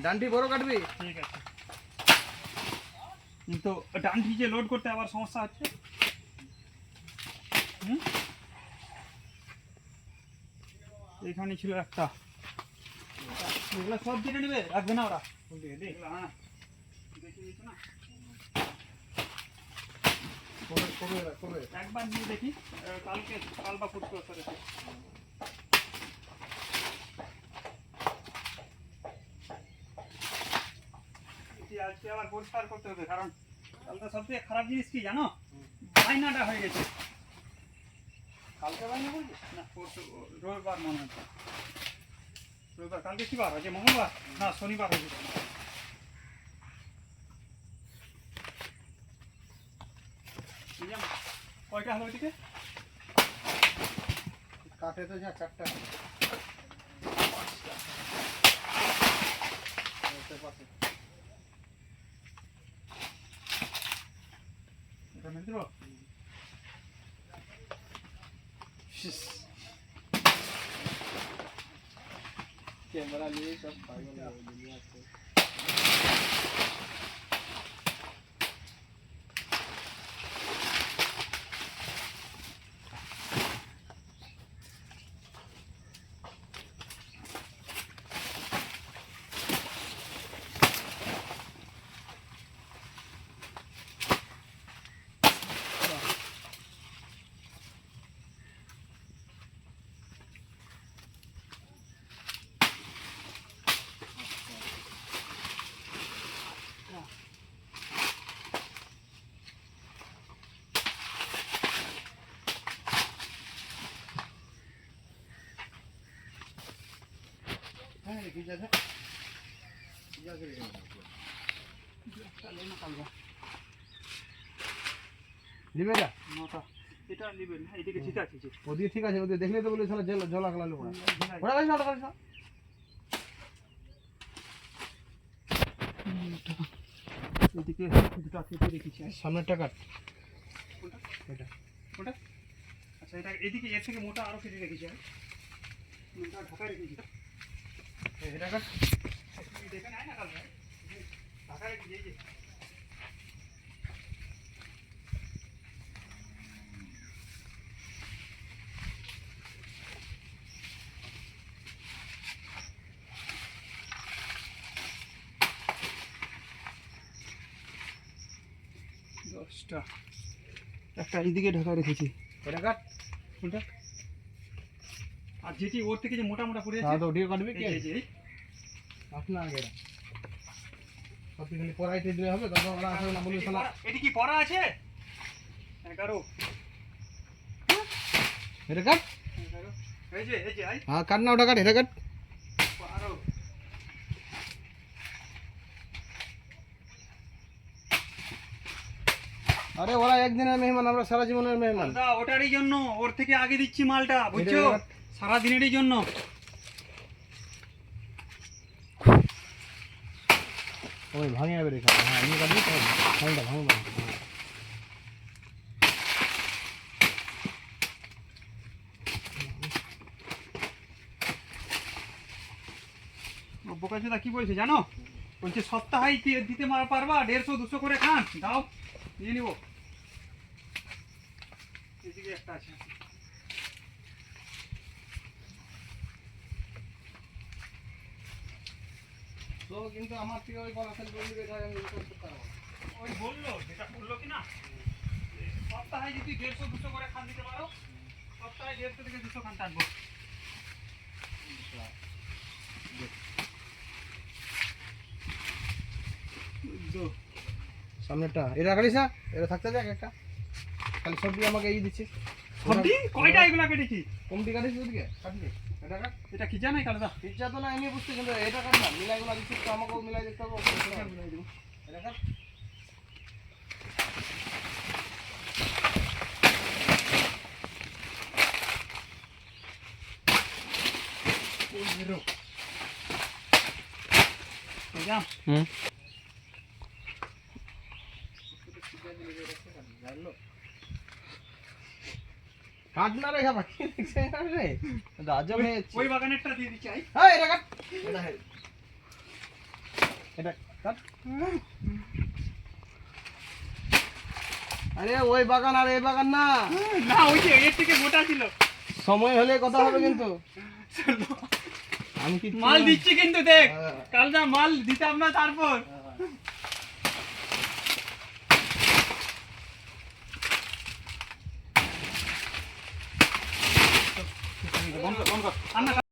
ডান্ডি বড় কাটবি? ঠিক আছে। কিন্তু ডান্ডি যে লোড করতে আবার সমস্যা হচ্ছে। এখানে ছিল একটা, এগুলো সব দিনে নেবে, রাখবে না ওরা? হ্যাঁ দেখে দিচ্ছ না, একবার নিয়ে দেখি, কাল বা ফুট করে আজকে আবার পরিষ্কার করতে হবে, কারণ কালকে সবথেকে খারাপ জিনিস কি জানো, বাইনাটা হয়ে গেছে। কালকে বাইনা বলছি না, রবিবার মনে হচ্ছে, রবিবার। কালকে কি বার হয়েছে? মঙ্গলবার না শনিবার হয়েছে। কয়টা হলো ওইদিকে? কাটে তো যা 4টা। এটা মেরে দেবো। ক্যামেরা নিয়ে সব পাগল দুনিয়া আছে। হ্যাঁ কি যাবে? কি যাবে রে? নিবে না নটা, এটা নেবেন। হ্যাঁ এদিকে ঠিক আছে, ওদিকে ঠিক আছে, ওদিকে দেখলে তো বলে শালা জলা গলালো ওরা। ওরা গাইছ না, ওটা গাইছ না। এদিকে দুটো কেটে রেখেছি। সামনেরটা কাট। কোনটা? এটা কোনটা? আচ্ছা এটা এদিকে এর থেকে মোটা আরো কেটে রেখেছি, মোটা ঢাকায় রেখেছি। এটা কাট। দেখে নাই না কাল ভাই, ঢাকায় রেখেছি। এই যে দশটা, একটা এইদিকে ঢাকা রেখেছি। এটা কাট। কোনটা? আর যেটি ওর থেকে যে মোটা মোটা পড়ে হ্যাঁ আছে, তো ওদিকে কাটবি কি? এই যে আপনা আগে এটা সব খালি পড়াইতে দিলে হবে, তখন ওরা আসলে না বলে শালা। এটি কি পড়া আছে? 11 এটা কাট। 11 এই যে আই হ্যাঁ কাট না, ওটা কাট, এটা কাট। 12। আরে ওরা একদিনের মেহমান, আমরা সারা জীবনের মেহমান। দাদা ওটারই জন্য ওর থেকে আগে দিচ্ছি মালটা, বুঝছো? সারা দিনেরই জন্য। ওই ভাঙে যাবে রেখা। হ্যাঁ এমনি কাটবি তো ভাঙটা ভাঙবো। বোকাচোদা কি বলছে জানো? বলছে সপ্তাহে দিতে পারবা 150-200 করে খান, দাও নিয়ে নিবো। এদিকে একটা আছে, তো কিন্তু আমার থেকে ওই কলাসেল বলবি এটা আমি করতে পারবো। ওই বললো, যেটা বললো কি না, সপ্তাহে যদি 150-200 করে খান দিতে পারো, সপ্তাহে 150 থেকে 200 খান থাকবো। সামনেটা এটা কাটিস না, এটা থাকতে যাক একটা। খালি সবজি আমাকে এই দিচ্ছে। সবজি কয়টা এগুলা কেটেছি? কমটি কাটিস ওদিকে কাটলি। এটা কাট। এটা কি জানাই কালদা? পিজ্জা তো না আমি বুঝতে, কিন্তু এটা কাট না, মিলাইগুলো দিচ্ছিস তো আমাকেও মিলাই দিতে হবে। মিলাই দেবো। এটা কাট। হুম কাট না রে বাকি দেখছে না রে, রাজা হয়ে ওই বাগানেরটা দিয়ে দিচ্ছি। হ্যাঁ এটা কাট। এটা এটা কাট। আরে ওই বাগান আর এই বাগান না, না ওই যে এর থেকে মোটা ছিল। সময় হলে কথা হবে কিন্তু। আমি কি মাল দিচ্ছি কিন্তু দেখ, হ্যাঁ। কাল যা মাল দিতাম না তারপর। বন্ধ কর, বন্ধ কর।